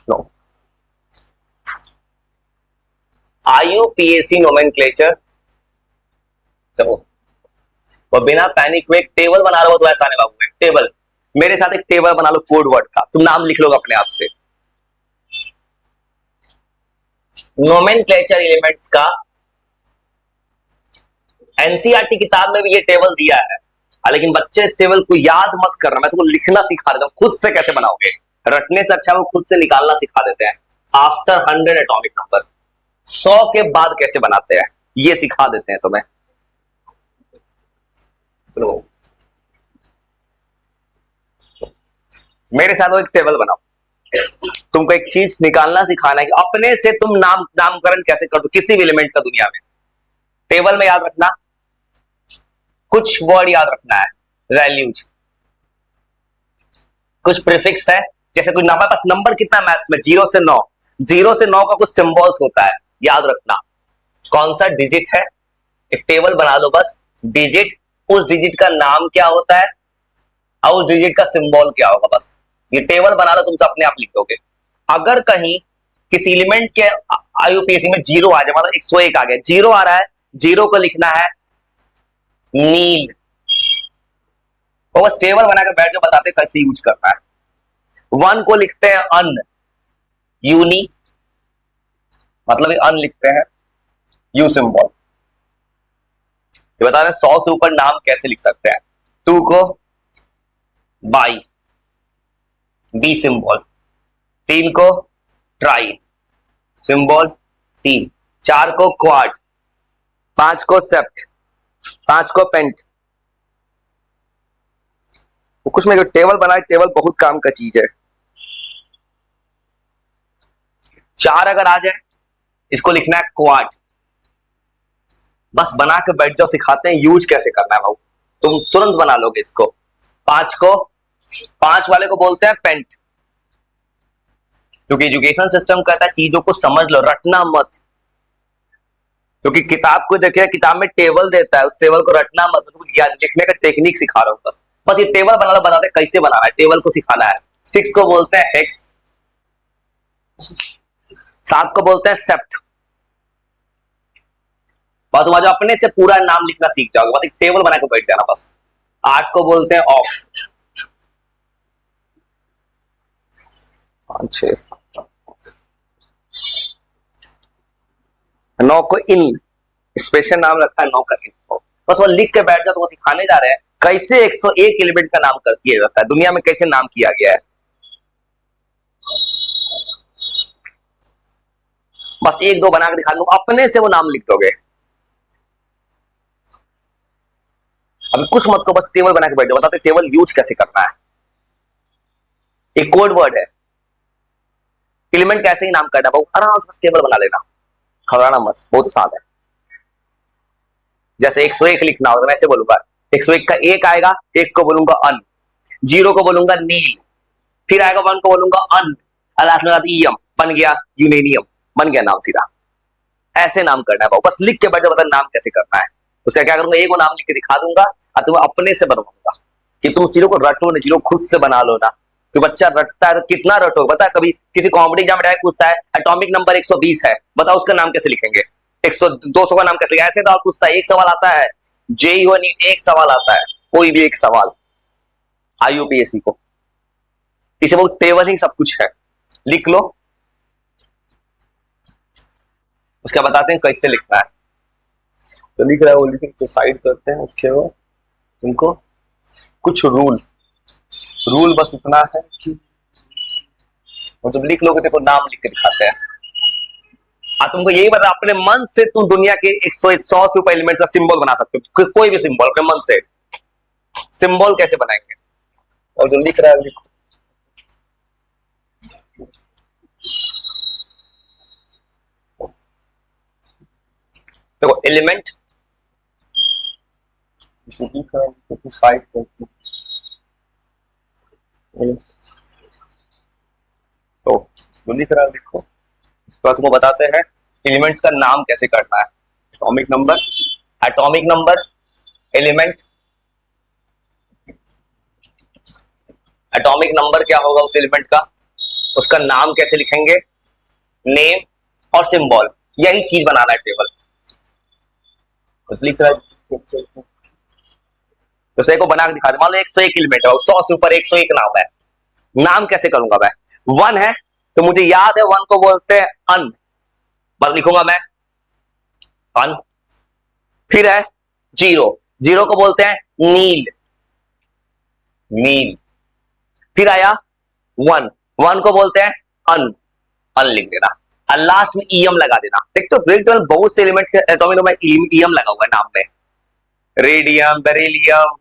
No. IUPAC nomenclature. चलो, और बिना पैनिक हुए टेबल बना रहे हो तो ऐसा नहीं बाबू, एक टेबल, मेरे साथ एक टेबल बना लो कोड वर्ड का, तुम नाम लिख लोगे अपने आप से। नोमेनक्लेचर एलिमेंट्स का एनसीईआरटी किताब में भी ये टेबल दिया है, लेकिन बच्चे इस टेबल को याद मत करना, मैं तुमको लिखना सिखा देता हूं, खुद से कैसे बनाओगे, रटने से अच्छा वो खुद से निकालना सिखा देते हैं। आफ्टर 100 एटॉमिक नंबर, 100 के बाद कैसे बनाते हैं ये सिखा देते हैं तुम्हें। तो मेरे साथ वो एक टेबल बनाओ, तुमको एक चीज निकालना सिखाना है कि अपने से तुम नामकरण कैसे कर दो किसी भी एलिमेंट का दुनिया में। टेबल में याद रखना, कुछ वर्ड याद रखना है, वैल्यूज, कुछ प्रीफिक्स है, जैसे कुछ हमारे पास नंबर कितना मैथ्स में 0 से 9, 0 से 9 का कुछ सिंबल्स होता है, याद रखना कौन सा डिजिट है। एक टेबल बना लो बस, डिजिट, उस डिजिट का नाम क्या होता है और उस डिजिट का सिंबल क्या होगा, बस ये टेबल बना लो, तुम अपने आप लिख दोगे। अगर कहीं किसी एलिमेंट के आईयूपीएसी में 0 आ जाए, मतलब 101 आ गया, 0 आ रहा है, 0 को लिखना है नील, और बस टेबल बनाकर बैठ के बताते कैसे यूज करना है। 1 को लिखते हैं अन, यूनी, मतलब अन लिखते हैं, यू सिंबल, ये बता रहे हैं 100 से ऊपर नाम कैसे लिख सकते हैं। 2 को बाई, बी सिंबल, 3 को ट्राई सिंबल 3, 4 को क्वाड, 5 को सेप्ट, 5 को पेंट। कुछ में जो टेबल बनाए, टेबल बहुत काम का चीज है। 4 अगर आ जाए, इसको लिखना है क्वाड, बस बना के बैठ जाओ, सिखाते हैं यूज कैसे करना है भाऊ, तुम तुरंत बना लोगे इसको। 5 वाले को बोलते हैं पेंट, क्योंकि एजुकेशन सिस्टम कहता है चीजों को समझ लो, रटना मत, क्योंकि किताब को देखिए, किताब में टेबल देता है, उस टेबल को रटना मत, लिखने का टेक्निक सिखा रहा हूं बस ये टेबल बना लो, बताते कैसे बनाना है, टेबल को सिखाना है। 6 को बोलते हैं हेक्स, 7 को बोलते हैं सेप्ट, बस तुम अपने से पूरा नाम लिखना सीख जाओगे, बस एक टेबल बना के बैठ जाना बस। 8 को बोलते हैं ऑफ, 5, 6, 7, 9 को इन, स्पेशल नाम रखा है 9 का इन, बस वो लिख के बैठ जाओ, तो वो सिखाने जा रहे हैं कैसे 101 एलिमेंट का नाम किया जाता है, दुनिया में कैसे नाम किया गया है। बस 1-2 बना के दिखा दूं, अपने से वो नाम लिख दोगे। अभी कुछ मत को, बस टेबल बना के बैठ जाओ, बताते टेबल यूज कैसे करना है। एक कोड वर्ड है, एलिमेंट कैसे ही नाम करना, बहुत आराम से बस टेबल बना लेना, घबराना मत, बहुत आसान है। जैसे 101 लिखना होगा, मैं ऐसे बोलूंगा 101 का 1 आएगा, 1 को बोलूंगा अन, 0 को बोलूंगा नील, फिर आएगा 1 को बोलूंगा अन, लास्ट में ईएम, बन गया यूरेनियम, बन गया नाम सीधा। ऐसे नाम करना है, बस लिख के बैठ जाओ, बता नाम कैसे करना है। उसका क्या करूंगा, एक नाम लिख के दिखा दूंगा और तुम्हें अपने से बनवाऊंगा, कि तुम चीजों को रटो नहीं, चीजों खुद से बना लो ना। तो बच्चा रटता है तो कितना रटो, बता कभी किसी कॉम्पिटिटिव एग्जाम में पूछता है एटॉमिक नंबर 120 है, बताओ उसका नाम कैसे लिखेंगे, 200 का नाम कैसे लिखेंगे, ऐसे तो आप पूछता है, एक सवाल आता है जेई हो नीट, एक सवाल आता है, कोई भी एक सवाल आईयूपीएससी को, इसे वो टेबल ही सब कुछ है, लिख लो। उसका बताते हैं कैसे लिखना है, तो लिख रहा है वो, लिख तो साइड करते हैं, उसके बाद तुमको कुछ रूल बस इतना है कि जब लिख लोगे तो नाम लिख के दिखाते हैं। तुमको यही बता, अपने मन से तुम दुनिया के 100 से ऊपर एलिमेंट्स का सिंबल बना सकते हो, कोई भी सिंबल अपने मन से। सिंबल कैसे बनाएंगे, और जो लिख रहा है लिखो। देखो एलिमेंट साइड करते, तो जो लिख रहा है लिखो। इसके बाद तुमको बताते हैं एलिमेंट्स का नाम कैसे करना है। Atomic number, element, atomic number क्या होगा उस एलिमेंट का, उसका नाम कैसे लिखेंगे, नेम और सिंबल, यही चीज बनाना है टेबल। तो लिख रहा है, तो को बना के दिखा दे। मान लो 101 एलिमेंट है, 100 से ऊपर 101 नाम है, नाम कैसे करूंगा मैं, 1 है तो मुझे याद है 1 को बोलते हैं अन, बस लिखूंगा मैं अन। फिर है 0, 0 को बोलते हैं नील, नील। फिर आया 1, 1 को बोलते हैं अन, अन लिख देना, और लास्ट में ईएम लगा देना। देख तो ग्रेड 12 बहुत से एलिमेंट्स के एटॉमिक नंबर ईएम लगा हुआ है नाम में, रेडियम, बेरिलियम,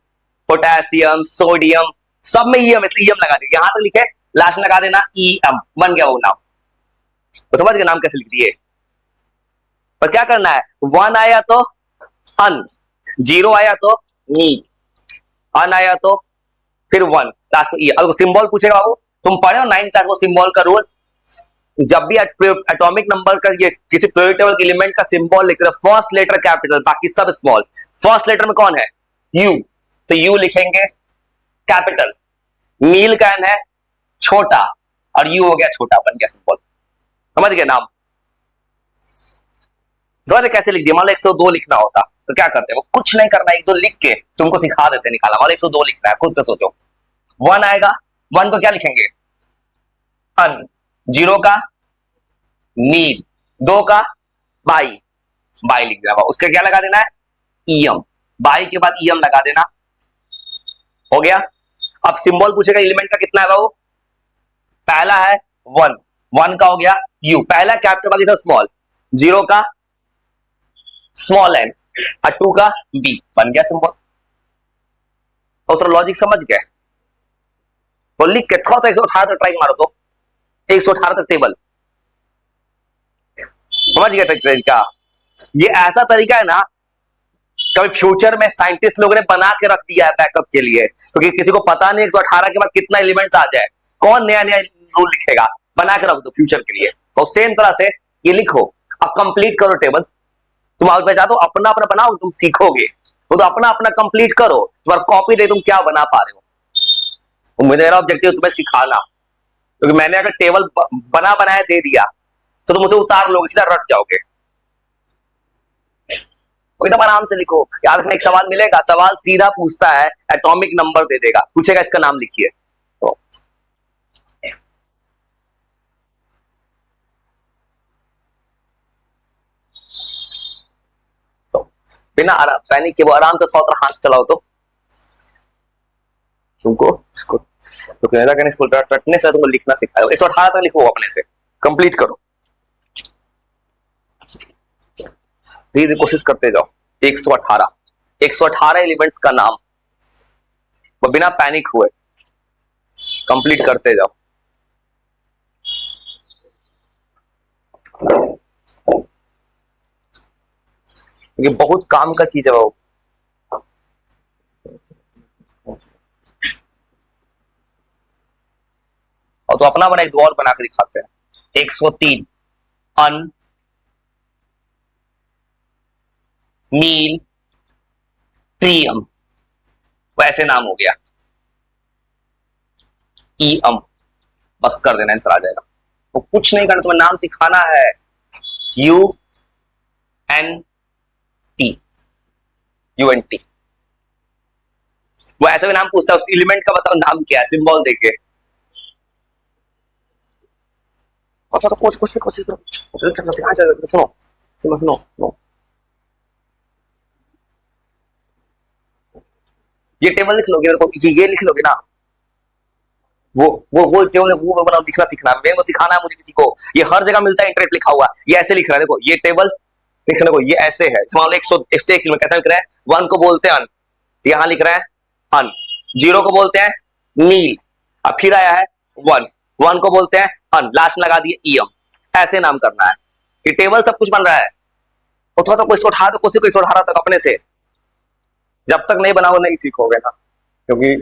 पोटेशियम, सोडियम, सब में ईएम, इसलिए ईएम लगा दिया। यहां तक लिखे, लास्ट में लगा देना ईएम, बन गया वो नाम। तो समझ गए नाम कैसे लिख दिए। पर क्या करना है, 1 आया तो अन, 0 आया तो नी, अन आया तो फिर 1, लास्ट में ई। अगर सिंबल पूछेगा बाबू, तुम पढ़े हो 9th क्लास में सिंबल का रूल, जब भी एटॉमिक नंबर का ये किसी पीरियोडिक टेबल के एलिमेंट का सिंबल लिख रहे, फर्स्ट लेटर कैपिटल, बाकी सब स्मॉल। फर्स्ट लेटर में कौन है, यू, तो यू लिखेंगे कैपिटल, नील का एन है छोटा, और यू हो गया छोटा, बन गया सिंबल। समझ गए नाम। समझ कैसे लिख दिया। मान लो 102 लिखना होता तो क्या करते हैं, वो कुछ नहीं करना, 1 2 लिख के तुमको सिखा देते निकाला। मान लो 102 लिखना है, खुद से सोचो। 1 आएगा, 1 को क्या लिखेंगे अन, 0 का नील, 2 का बाई, बाई लिख देना, उसके क्या लगा देना है ईएम, बाई के बाद ईएम लगा देना, हो गया। अब सिंबल पूछेगा एलिमेंट का कितना है बाबू, पहला है 1, 1 का हो गया यू, पहला कैपिटल बाकी स्मॉल, 0 का स्मॉल एन, और 2 का बी, बन गया सिंबल। और तो लॉजिक समझ गए। तो लिख के थोड़ा सा 118 तक ट्राई मारो, तो 118 तक टेबल समझ गए तरीका। ये ऐसा तरीका है ना, कभी फ्यूचर में साइंटिस्ट लोगों ने बना के रख दिया है बैकअप के लिए, क्योंकि किसी को पता नहीं 118 के बाद कितना एलिमेंट्स आ जाए, कौन नया नया रूल लिखेगा, बना के रख दो फ्यूचर के लिए। तो सेम तरह से ये लिखो, अब कंप्लीट करो टेबल। तुम आगे चाहते हो अपना अपना बनाओ, तुम सीखोगे, वो तो अपना अपना कंप्लीट करो, तुम्हारा कॉपी दे तुम क्या बना पा रहे हो। तो मेरा ऑब्जेक्टिव तुम्हें सिखाना, क्योंकि मैंने अगर टेबल बना बनाया दे दिया तो तुम मुझे उतार लोगे, सीधा रट जाओगे। एकदम आराम से लिखो, याद रखना। एक सवाल मिलेगा, सवाल सीधा पूछता है, एटॉमिक नंबर दे देगा, पूछेगा इसका नाम लिखिए। तो बिना पैनिक के वो आराम से थोड़ा हाथ चलाओ, तो तुमको इसको रटने से तुमको लिखना सिखाया। 118 तक लिखो, अपने से कंप्लीट करो, धीरे धीरे कोशिश करते जाओ। 118 एलिमेंट्स का नाम, वो बिना पैनिक हुए कंप्लीट करते जाओ। ये बहुत काम का चीज है वो। और तो अपना बना एक और बना के दिखाते हैं। 103 अन, नील, ट्रियम, वैसे नाम हो गया ईएम, बस कर देना, आंसर आ जाएगा। तो कुछ नहीं करना, तुम्हें नाम सिखाना है, यू एन टी, यूएनटी। वो ऐसे भी नाम पूछता है, उस एलिमेंट का बताओ नाम क्या है, सिंबल देके। तो कोशिश करो, सुनो सुनो सुनो सुनो, ये टेबल लिख लोगे, ये लिख लोगे ना, वो टेबल वो बना लिखना सीखना, मेरे को सिखाना है मुझे किसी को। ये हर जगह मिलता है, इंटरनेट लिखा हुआ, ये ऐसे लिख रहा है, देखो ये टेबल लिखने को ये ऐसे है। मान लो 101 कैसा लिख रहा है, 1 को बोलते हैं अन, यहां लिख रहा है अन, 0 को बोलते हैं नील, अब फिर आया है 1, 1 को बोलते हैं अन, लास्ट में लगा दिए ईएम, ऐसे नाम करना है। ये टेबल सब कुछ बन रहा है। तो थोड़ा सा कोई उठा दो, कोई 118 तक अपने से, जब तक नहीं बनाओ नहीं सीखोगे ना, क्योंकि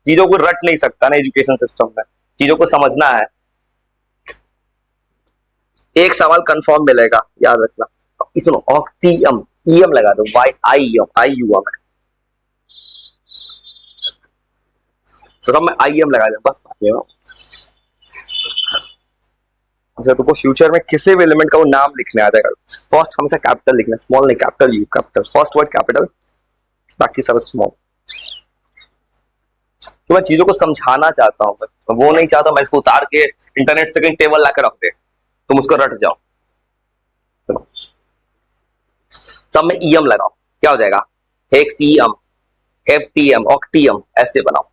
चीजों को रट नहीं सकता ना एजुकेशन सिस्टम में, चीजों को समझना है। एक सवाल कंफर्म मिलेगा, याद रखना। सुनो, ऑक्टीएम, ईएम लगा दो, Y I M, I U M है, सब में आई एम लगा दो बस। जब तुमको फ्यूचर में किसी भी एलिमेंट का वो नाम लिखने आ जाएगा, फर्स्ट हमेशा कैपिटल लिखना, स्मॉल नहीं, capital you, capital first word capital, बाकी सब स्मॉल। तो मैं चीजों को समझाना चाहता हूँ, वो नहीं चाहता मैं इसको उतार के इंटरनेट से कहीं टेबल लाकर रख दे तुम उसको रट जाओ। सब में ईएम लगाओ, क्या हो जाएगा, हेक्सियम, हेप्टियम, ऑक्टियम, ऐसे बनाओ।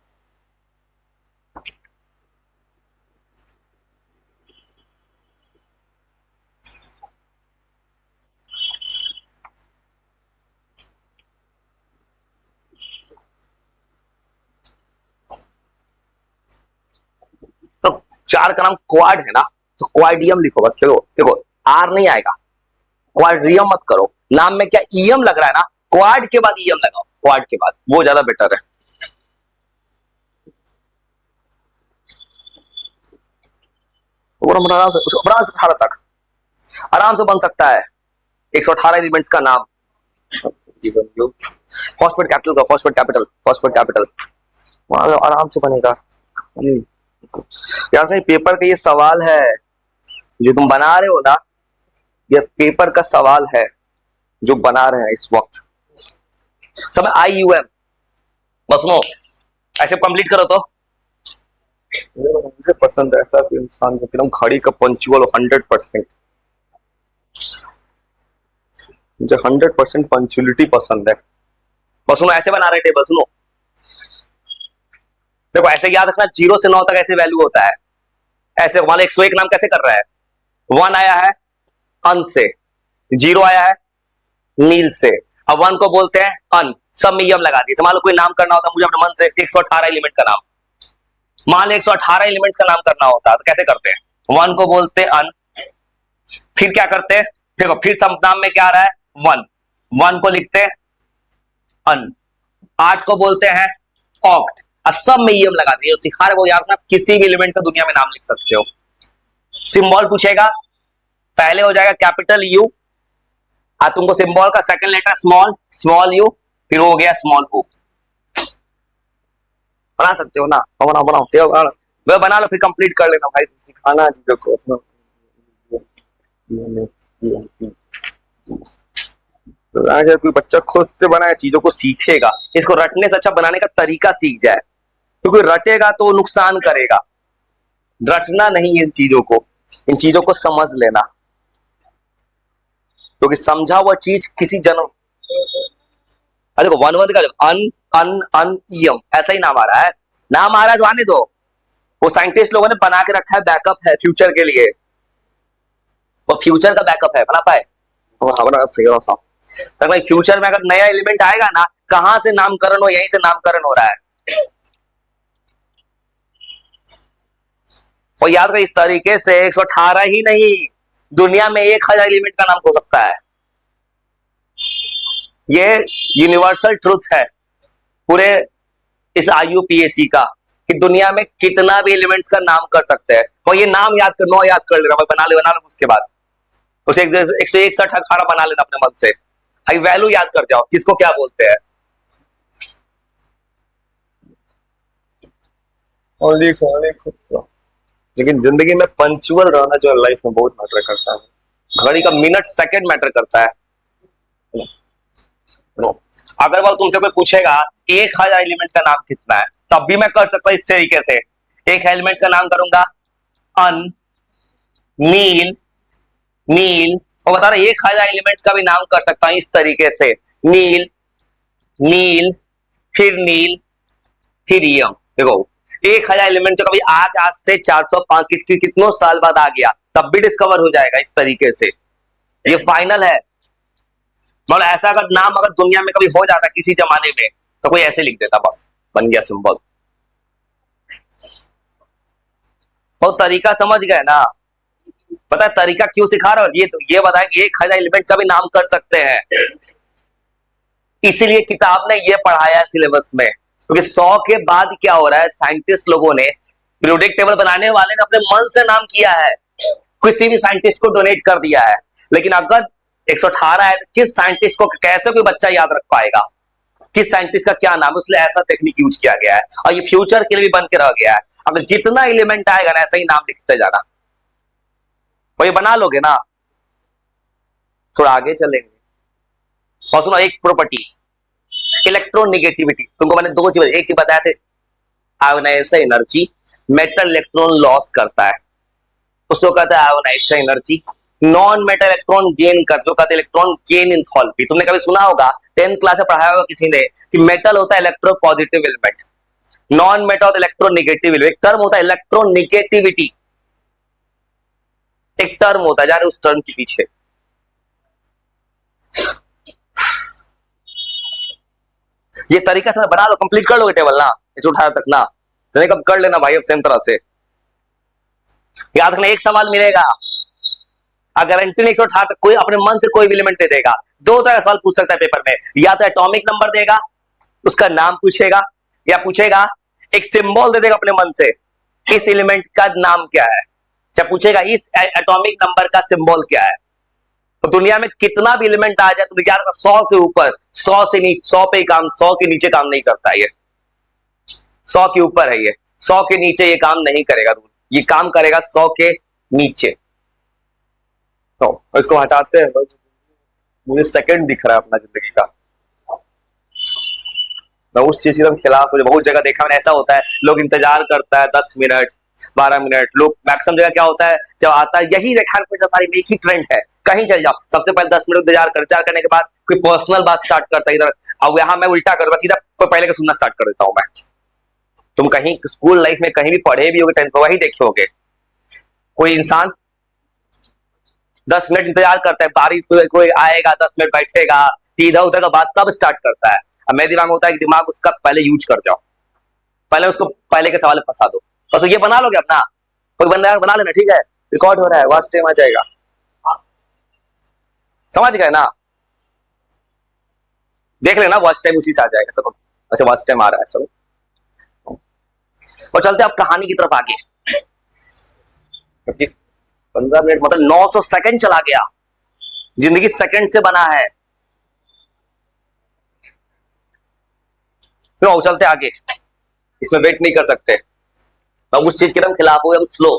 तो चार का नाम क्वाड है ना, तो क्वाडियम लिखो बस। देखो देखो आर नहीं आएगा, क्वाड्रियम मत करो, नाम में क्या ईएम लग रहा है ना, क्वाड के बाद ईएम लगाओ, क्वाड के बाद, वो ज्यादा बेटर है। आराम से 18 तक आराम से बन सकता है 118 एलिमेंट्स का नाम। फॉस्फेट कैपिटल का, फॉस्फेट कैपिटल, फॉस्फेट कैपिटल, आराम से बनेगा। यार नहीं, पेपर का ये सवाल है जो तुम बना रहे हो ना, ये पेपर का सवाल है जो बना रहे हैं इस वक्त। सब IUM बस नो ऐसे कंप्लीट करो। तो मुझे पसंद है ऐसा इंसान जो एकदम घड़ी का पंचुअल 100%, मुझे 100% पंचुअलिटी पसंद है। बस सुनो ऐसे बना रहे टेबल, सुनो देखो ऐसे याद रखना, 0 से 9 तक ऐसे वैल्यू होता है। ऐसे मान लो 101 नाम कैसे कर रहा है, 1 आया है अन से, 0 आया है नील से, अब 1 को बोलते हैं अन, सब में यम लगा दिए। मान लो कोई नाम करना होता मुझे अपने मन से 118 एलिमेंट का नाम, मान लो 118 एलिमेंट्स का नाम करना होता तो कैसे करते हैं, 1 को बोलते हैं अन, फिर क्या करते हैं, देखो फिर सब नाम में क्या आ रहा है 1, 1 को लिखते हैं अन, 8 को बोलते हैं ऑक्ट, और सब में ईएम लगा दिए। सिखा रहे वो यार ना, किसी भी एलिमेंट का दुनिया में नाम लिख सकते हो। सिंबल पूछेगा, पहले हो जाएगा कैपिटल यू, तुमको सिंबल का second letter small, small U, फिर हो गया स्मॉल ओ। बना सकते हो ना, बनाओ बनाओ वे बना लो, फिर कंप्लीट कर लेना भाई, सिखाना चीजों को। तो अगर कोई बच्चा खुद से बनाए चीजों को सीखेगा, इसको रटने से अच्छा बनाने का तरीका सीख जाए, क्योंकि रटेगा तो नुकसान करेगा। रटना नहीं इन चीजों को, इन चीजों को समझ लेना, क्योंकि समझा हुआ चीज किसी जन्म, देखो 1 का अन अन अन ईएम ऐसा ही नाम आ रहा है, नाम आ रहा है जो आने दो, वो साइंटिस्ट लोगों ने बना के रखा है, बैकअप है फ्यूचर के लिए, वो फ्यूचर का बैकअप है, बना पाए भाई। फ्यूचर में अगर नया एलिमेंट आएगा ना, कहां से नामकरण हो, यहीं से नामकरण हो रहा है। और याद रहे इस तरीके से 118 ही नहीं, दुनिया में 1000 एलिमेंट का नाम हो सकता है। ये यूनिवर्सल ट्रुथ है पूरे इस IUPAC का, कि दुनिया में कितना भी एलिमेंट्स का नाम कर सकते हैं। और ये नाम याद कर, 9 याद कर लेना, बना लो उसके बाद उसे 161 18 बना लेना अपने मन से, भाई वैल्यू याद कर जाओ किसको क्या बोलते हैं। और लेकिन जिंदगी में पंचुअल रहना जो लाइफ में बहुत मैटर करता है, घड़ी का मिनट सेकंड मैटर करता है। अगर वो तुमसे कोई पूछेगा 1000 एलिमेंट का नाम कितना है, तब भी मैं कर सकता हूं इस तरीके से, एक एलिमेंट का नाम करूंगा अन, नील, नील, और बता रहा 1000 एलिमेंट्स का भी नाम कर सकता हूं इस तरीके से, नील, नील, फिर नील, फिर यम। देखो 1000 एलिमेंट जो कभी आज से 405 कितनों साल बाद आ गया, तब भी डिस्कवर हो जाएगा इस तरीके से, ये फाइनल है। मतलब ऐसा अगर नाम अगर दुनिया में कभी हो जाता किसी जमाने में, तो कोई ऐसे लिख देता, बस बन गया सिंबल। और तरीका समझ गए ना, पता है तरीका क्यों सिखा रहा हूं, ये बताया कि 1000 एलिमेंट का भी नाम कर सकते हैं, इसीलिए किताब ने ये पढ़ाया है सिलेबस में। क्योंकि 100 के बाद क्या हो रहा है, साइंटिस्ट लोगों ने, पीरियोडिक टेबल बनाने वाले ने अपने मन से नाम किया है, किसी भी साइंटिस्ट को डोनेट कर दिया है। लेकिन अगर 118 है तो किस साइंटिस्ट को कैसे कोई बच्चा याद रख पाएगा, किस साइंटिस्ट का क्या नाम है, इसलिए ऐसा टेक्निक यूज किया गया है और ये फ्यूचर के लिए भी बन के रह गया है। अगर जितना एलिमेंट आएगा ना ऐसा ही नाम लिखते जाना, और ये बना लोगे ना, थोड़ा आगे चलेंगे। और सुनो एक प्रॉपर्टी, इलेक्ट्रोनिगेटिविटी। तुमको मैंने दो चीज, एक चीज बताया थे ionisation energy, metal electron loss करता है उसको कहते हैं ionisation energy. Non metal electron gain करते हो कहते हैं इलेक्ट्रॉन गेन इंथैल्पी। तुमने कभी सुना होगा 10th क्लास में पढ़ाया होगा किसी ने कि मेटल होता है इलेक्ट्रोपॉजिटिव एलिमेंट, नॉन मेटल होता है इलेक्ट्रोनिगेटिव एलिमेंट। एक टर्म होता है इलेक्ट्रोनिगेटिविटी, एक टर्म होता है, जा रहे उस टर्म के पीछे। ये तरीका से बना लो, कंप्लीट कर लोगे टेबल ना 118 तक ना, तो कब कर लेना भाई अब सेम तरह से। याद रखना एक सवाल मिलेगा, अगर एंटी 118 तक कोई अपने मन से कोई भी एलिमेंट दे देगा, दो तरह का सवाल पूछ सकता है पेपर में, या तो एटॉमिक नंबर देगा, उसका नाम पूछेगा, या पूछेगा एक सिंबल दे देगा अपने मन से, इस एलिमेंट का नाम क्या है, चाहे पूछेगा इस एटॉमिक नंबर का सिंबल क्या है। तो दुनिया में कितना भी एलिमेंट आ जाए तो याद रखना 100 से ऊपर, 100 से नीचे, 100 पे काम, 100 के नीचे काम नहीं करता है ये, 100 के ऊपर है ये, 100 के नीचे ये काम नहीं करेगा, ये काम करेगा 100 के नीचे। तो इसको हटाते हैं, मुझे सेकंड दिख रहा है अपना जिंदगी का, मैं उस चीज के खिलाफ हूं। बहुत जगह देखा मैंने ऐसा होता है, लोग इंतजार करता है 10 मिनट 12 मिनट, लोग मैक्सिमम जगह क्या होता है जब आता है यही रेखा सारी एक ही ट्रेंड है, कहीं चल जाओ सबसे पहले 10 मिनट इंतजार करने के बाद कोई पर्सनल बात स्टार्ट करता है इधर। अब यहाँ मैं उल्टा करूँ, सीधा पहले का सुनना स्टार्ट कर देता हूं मैं। तुम कहीं स्कूल लाइफ में कहीं भी पढ़े भी होगे 10th में, वही देखे होगे कोई इंसान 10 मिनट इंतजार करता है, बारिश कोई आएगा 10 मिनट बैठेगा, इधर उधर का बात तब स्टार्ट करता है। अब मेरे दिमाग में होता है कि दिमाग उसका पहले यूज कर जाओ, पहले उसको पहले के सवाल में फंसा दो, बस ये बना लोगे अपना, कोई बंदा बना लेना, ठीक है रिकॉर्ड हो रहा है, वॉच टाइम आ जाएगा, समझ गए ना, देख लेना वॉच टाइम उसी से आ जाएगा सब, ऐसे वॉच टाइम आ रहा है सब। और चलते अब कहानी की तरफ आगे, 15 मिनट मतलब 900 सेकंड चला गया, जिंदगी सेकंड से बना है। तो चलते आगे, इसमें वेट नहीं कर सकते, अब उस चीज के एकदम खिलाफ हो, स्लो,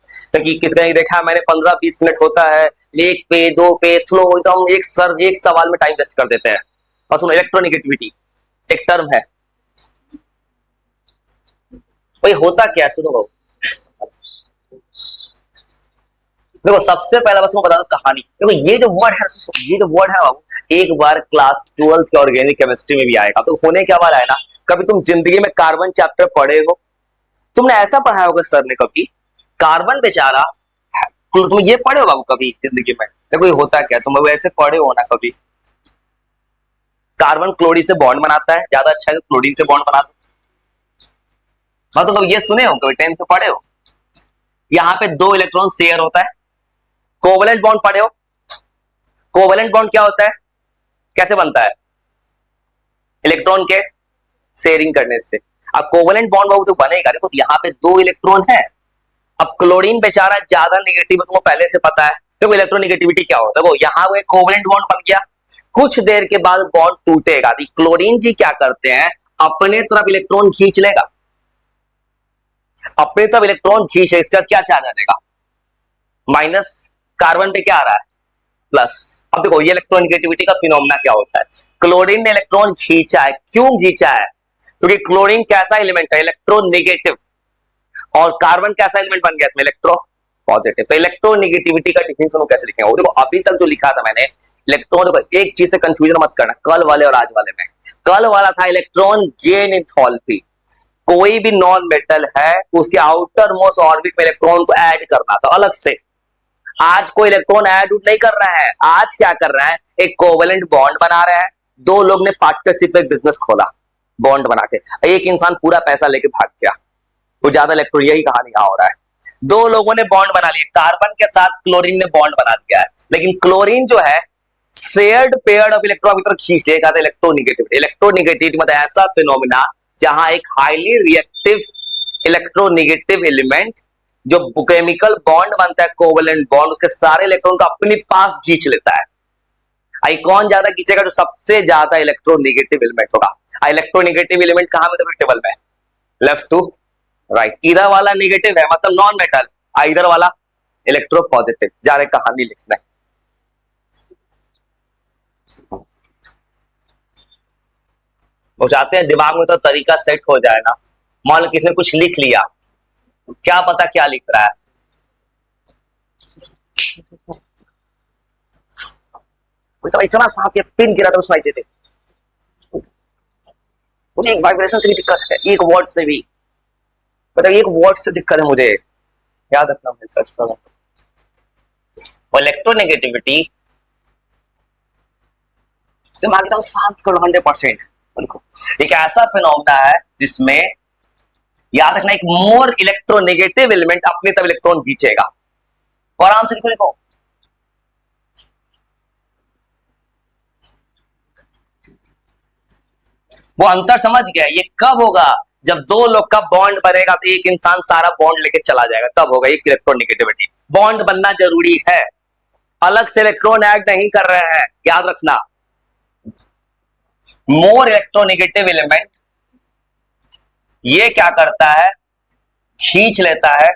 क्योंकि किस कहीं देखा मैंने 15-20 मिनट होता है, एक पे दो पे स्लो एकदम एक सवाल में टाइम वेस्ट कर देते हैं। और सुनो इलेक्ट्रोनिगेटिविटी एक टर्म है, भाई होता क्या है सुनो, देखो सबसे पहला बस मैं बता दूं कहानी। देखो ये जो वर्ड है, ये जो वर्ड है बाबू, एक बार क्लास 12th के ऑर्गेनिक केमिस्ट्री में भी आएगा। तो होने क्या वाला है ना, कभी तुम जिंदगी में कार्बन चैप्टर पढ़े हो, तुमने ऐसा पढ़ाया होगा सर ने कभी, कार्बन बेचारा, तुम ये पढ़े हो बाबू कभी जिंदगी में? देखो ये होता क्या, तुम वैसे पढ़े हो ना कभी, कार्बन क्लोरीन से बॉन्ड बनाता है, ज्यादा अच्छा है क्लोरीन से बॉन्ड बना दो, मतलब कभी ये सुने हो, कभी 10th में पढ़े हो, यहाँ पे 2 इलेक्ट्रॉन शेयर होता है, कोवलेंट बॉन्ड पढ़े हो, कोवलेंट बॉन्ड क्या होता है, कैसे बनता है, इलेक्ट्रॉन के शेयरिंग करने से। अब कोवलेंट बॉन्ड बाबू तो बनेगा, देखो यहाँ पे 2 इलेक्ट्रॉन है, अब क्लोरीन बेचारा ज्यादा नेगेटिव है, तुमको पहले से पता है। देखो इलेक्ट्रोनिगेटिविटी क्या होता है, देखो यहाँ वो एक कोवलेंट बॉन्ड बन गया, कुछ देर के बाद बॉन्ड टूटेगा, क्लोरीन जी क्या करते हैं, अपने तरफ इलेक्ट्रॉन खींच लेगा, अपने तरफ इलेक्ट्रॉन खींचे, इसका क्या चार्ज आ जाएगा, माइनस, कार्बन पे क्या आ रहा है, प्लस। अब देखो ये इलेक्ट्रोनिगेटिविटी का फिनोमेना क्या होता है, क्लोरीन ने इलेक्ट्रॉन खींचा है, क्यों खींचा है, क्योंकि क्लोरीन कैसा एलिमेंट है, इलेक्ट्रोनेगेटिव, और कार्बन कैसा एलिमेंट बन गया इसमें, इलेक्ट्रो पॉजिटिव। तो इलेक्ट्रोनेगेटिविटी का डिफिनेशन कैसे लिखेंगे, वो देखो अभी तक जो लिखा था मैंने, इलेक्ट्रॉन, देखो एक चीज से कंफ्यूजन मत करना, कल वाले और आज वाले में, कल वाला था इलेक्ट्रॉन गेन एंथैल्पी, कोई भी नॉन मेटल है उसके आउटर मोस्ट ऑर्बिट में इलेक्ट्रॉन को ऐड करना था अलग से। आज कोई इलेक्ट्रॉन ऐड नहीं कर रहा है, आज क्या कर रहा है, एक कोवेलेंट बॉन्ड बना रहा है, 2 लोग ने पार्टनरशिप में बिजनेस खोला बॉन्ड बना के, एक इंसान पूरा पैसा लेके भाग गया, वो ज्यादा इलेक्ट्रॉन, यही कहानी यहां हो रहा है, 2 लोगों ने बॉन्ड बना लिया, कार्बन के साथ क्लोरीन ने बॉन्ड बना दिया है, लेकिन क्लोरीन जो है शेयर्ड पेयर ऑफ इलेक्ट्रॉन की तरफ खींच लेगा, इलेक्ट्रोनिगेटिविटी। इलेक्ट्रोनिगेटिविटी मतलब ऐसा फिनोमेना जहां एक हाईली रिएक्टिव इलेक्ट्रोनिगेटिव एलिमेंट जो केमिकल बॉन्ड बनता है कोवेलेंट बॉन्ड, उसके सारे इलेक्ट्रॉन को अपने पास खींच लेता है। आइकॉन ज्यादा खींचेगा जो सबसे ज्यादा इलेक्ट्रोनेगेटिव एलिमेंट होगा। इलेक्ट्रोनेगेटिव एलिमेंट कहां में तो टेबल में, लेफ्ट टू राइट। इधर वाला नेगेटिव है मतलब नॉन मेटल, इधर वाला इलेक्ट्रो पॉजिटिव। जा रहे कहानी लिखना है। वो चाहते हैं दिमाग में तो तरीका सेट हो जाए ना। मान लो किसने कुछ लिख लिया, क्या पता क्या लिख रहा है। तो इतना सांप के पिन गिरा था सुनाई देते। मुझे एक वाइब्रेशन से भी दिक्कत है, एक वर्ड से भी, मतलब एक वर्ड से दिक्कत है मुझे, याद रखना मैं सच करूं। इलेक्ट्रोनेगेटिविटी दिमाग एकदम शांत करो 100%। एक ऐसा फिनोमेना है जिसमें याद रखना एक मोर इलेक्ट्रोनेगेटिव एलिमेंट अपनी तरफ इलेक्ट्रॉन खींचेगा। और आराम से लिखो, वो अंतर समझ गया। ये कब होगा, जब दो लोग का बॉन्ड बनेगा तो एक इंसान सारा बॉन्ड लेके चला जाएगा, तब होगा एक इलेक्ट्रोनेगेटिविटी। बॉन्ड बनना जरूरी है, अलग से इलेक्ट्रॉन ऐड नहीं कर रहे हैं, याद रखना। मोर इलेक्ट्रोनेगेटिव एलिमेंट ये क्या करता है, खींच लेता है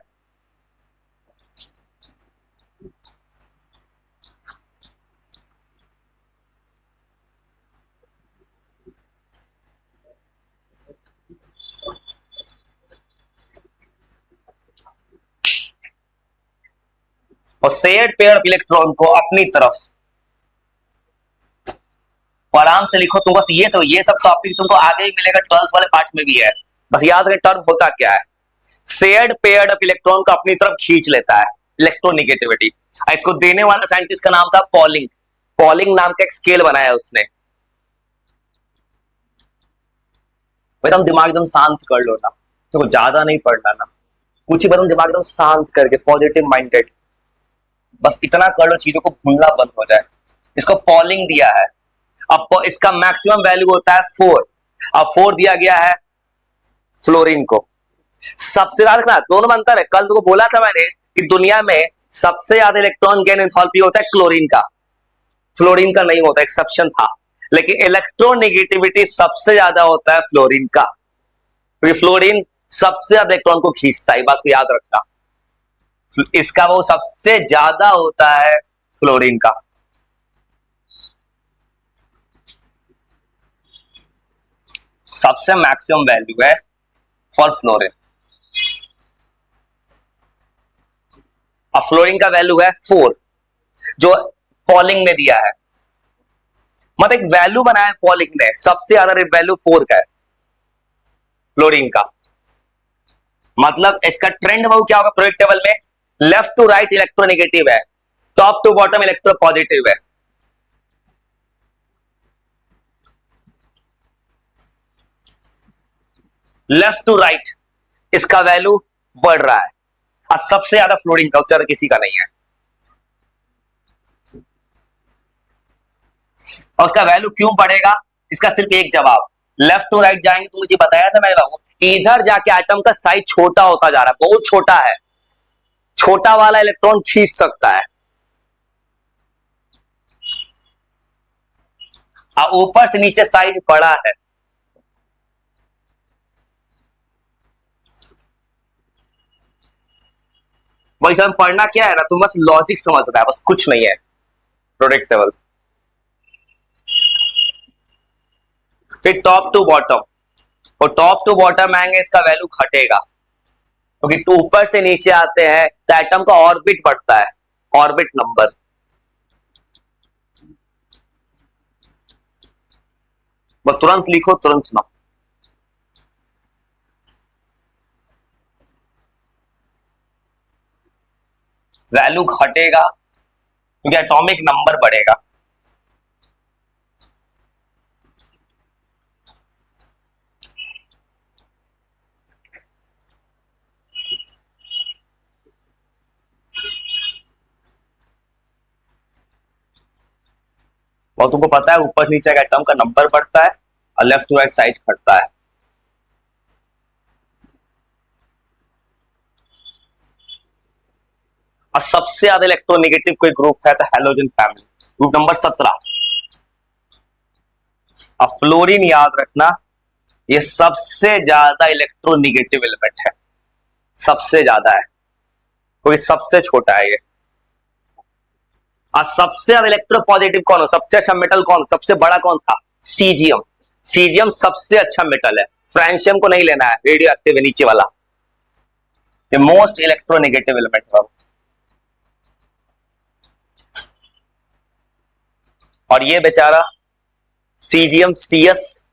और शेयर्ड पेयर ऑफ इलेक्ट्रॉन को अपनी तरफ। आराम से लिखो तुम बस, ये तो ये सब टॉपिक तुमको आगे ही मिलेगा, 12th वाले पार्ट में भी है। बस याद रखें टर्म होता क्या है। शेयर्ड पेयर ऑफ इलेक्ट्रॉन को अपनी तरफ खींच लेता है, इलेक्ट्रोनेगेटिविटी। इसको देने वाला साइंटिस्ट का नाम था पॉलिंग। पॉलिंग नाम का एक स्केल बनाया उसने। एकदम दिमाग एकदम शांत कर लो ना, तो ज्यादा नहीं पढ़ना ना, कुछ ही बदम दिमाग एकदम शांत करके पॉजिटिव माइंडेड, बस इतना कर लो चीजों को भूलना बंद हो जाए। इसको पॉलिंग दिया है। अब इसका मैक्सिमम वैल्यू होता है 4। अब 4 दिया गया है फ्लोरीन को। सबसे ज्यादा रखना, दोनों में अंतर है। कल तुमको बोला था मैंने कि दुनिया में सबसे ज्यादा इलेक्ट्रॉन गेन एंथैल्पी होता है क्लोरीन का, फ्लोरीन का नहीं होता, एक्सेप्शन था। लेकिन इलेक्ट्रोनेगेटिविटी सबसे ज्यादा होता है फ्लोरीन का, क्योंकि फ्लोरीन सबसे ज्यादा इलेक्ट्रॉन को खींचता है, बात को याद रखना। इसका वो सबसे ज्यादा होता है फ्लोरीन का। सबसे मैक्सिमम वैल्यू है फॉर फ्लोरीन। अब फ्लोरीन का वैल्यू है 4 जो पॉलिंग ने दिया है। मतलब एक वैल्यू बनाया पॉलिंग ने, सबसे ज्यादा वैल्यू 4 का है फ्लोरीन का। मतलब इसका ट्रेंड वो क्या होगा प्रोजेक्ट टेबल में, लेफ्ट टू राइट इलेक्ट्रोनेगेटिव है, top to bottom electro positive है। लेफ्ट टू राइट इसका वैल्यू बढ़ रहा है, और सबसे ज्यादा फ्लोरीन का, उससे ज्यादा किसी का नहीं है। और उसका वैल्यू क्यों बढ़ेगा, इसका सिर्फ एक जवाब। लेफ्ट टू राइट जाएंगे तो मुझे बताया था मैंने बाबू, इधर जाके एटम का साइज छोटा होता जा रहा है, बहुत छोटा है, छोटा वाला इलेक्ट्रॉन खींच सकता है। और ऊपर से नीचे साइज बड़ा है। वही सब पढ़ना क्या है ना, तुम बस लॉजिक समझ रहा है, बस कुछ नहीं है। प्रोडक्ट टेबल फिर टॉप टू बॉटम, और टॉप टू बॉटम आएंगे इसका वैल्यू घटेगा, क्योंकि तो ऊपर से नीचे आते हैं तो एटम का ऑर्बिट बढ़ता है, ऑर्बिट नंबर। वो तुरंत लिखो, तुरंत सुनो। वैल्यू घटेगा क्योंकि एटॉमिक नंबर बढ़ेगा। और तुमको पता है ऊपर नीचे का एटम का नंबर बढ़ता है और लेफ्ट टू राइट साइज घटता है। और सबसे ज्यादा इलेक्ट्रोनेगेटिव कोई ग्रुप है तो हैलोजन फैमिली, ग्रुप नंबर 17। अब फ्लोरीन याद रखना, ये सबसे ज्यादा इलेक्ट्रोनिगेटिव एलिमेंट है, सबसे ज्यादा है, क्योंकि सबसे छोटा है ये। और सबसे ज्यादा इलेक्ट्रो पॉजिटिव कौन हो, सबसे अच्छा मेटल कौन, सबसे बड़ा कौन था, सीजियम। सीजियम सबसे अच्छा मेटल है, फ्रांशियम को नहीं लेना है, रेडियो एक्टिव है नीचे वाला, ये मोस्ट इलेक्ट्रोनेगेटिव एलिमेंट है। और ये बेचारा सीजियम सीएस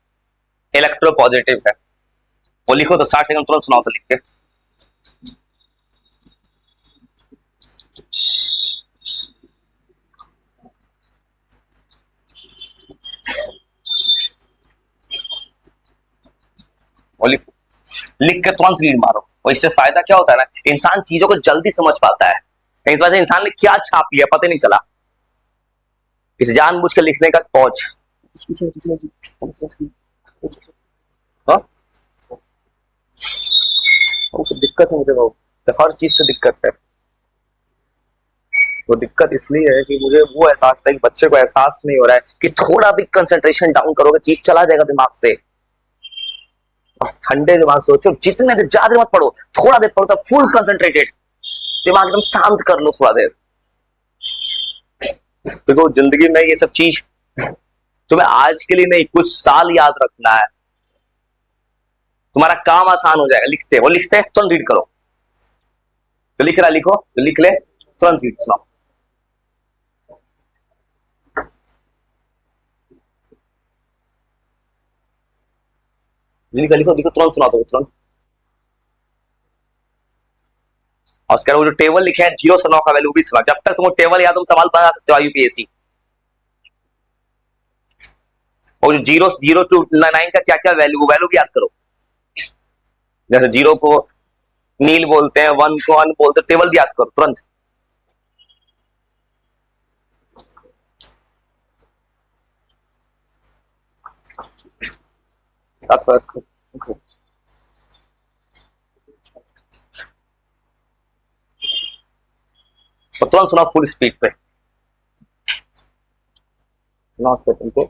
इलेक्ट्रो पॉजिटिव है। वो लिखो तो 60 सेकंड तुरंत सुनाओ तो लिख के। वो लिख के तुरंत रीड मारो। और इससे फायदा क्या होता है ना, इंसान चीजों को जल्दी समझ पाता है। इस वजह से इंसान ने क्या छाप लिया पता नहीं चला, इस जानबूझ के लिखने का पहुंच। हाँ? दिक्कत है मुझे, वो हर चीज से दिक्कत है। वो दिक्कत इसलिए है कि मुझे वो एहसास था कि बच्चे को एहसास नहीं हो रहा है कि थोड़ा भी कंसंट्रेशन डाउन करोगे चीज चला जाएगा दिमाग से। ठंडे दिमाग से सोचो, जितने देर ज्यादा मत पढ़ो, थोड़ा देर पढ़ो, फुल कंसंट्रेटेड, दिमाग एकदम शांत कर लो थोड़ा देर। देखो जिंदगी में ये सब चीज तुम्हें आज के लिए नहीं, कुछ साल याद रखना है, तुम्हारा काम आसान हो जाएगा। लिखते वो लिखते तुरंत रीड करो, जो लिख रहा लिखो, जो लिख ले तुरंत रीड सुनाओ। लिखो लिखो लिखो तुरंत सुना दो तुरंत। और उसके वो जो टेबल लिखे हैं 0 से 9 का वैल्यू भी सुना, जब तक तुम टेबल याद तुम सवाल बना सकते हो यूपीएससी। और जो 0 टू 9 का क्या क्या वैल्यू, वैल्यू भी याद करो। जैसे 0 को नील बोलते हैं, 1 को अन बोलते हैं, टेबल भी याद करो तुरंत। याद करो। तो तुरंत सुना फुल स्पीड पे, सुना तुमको।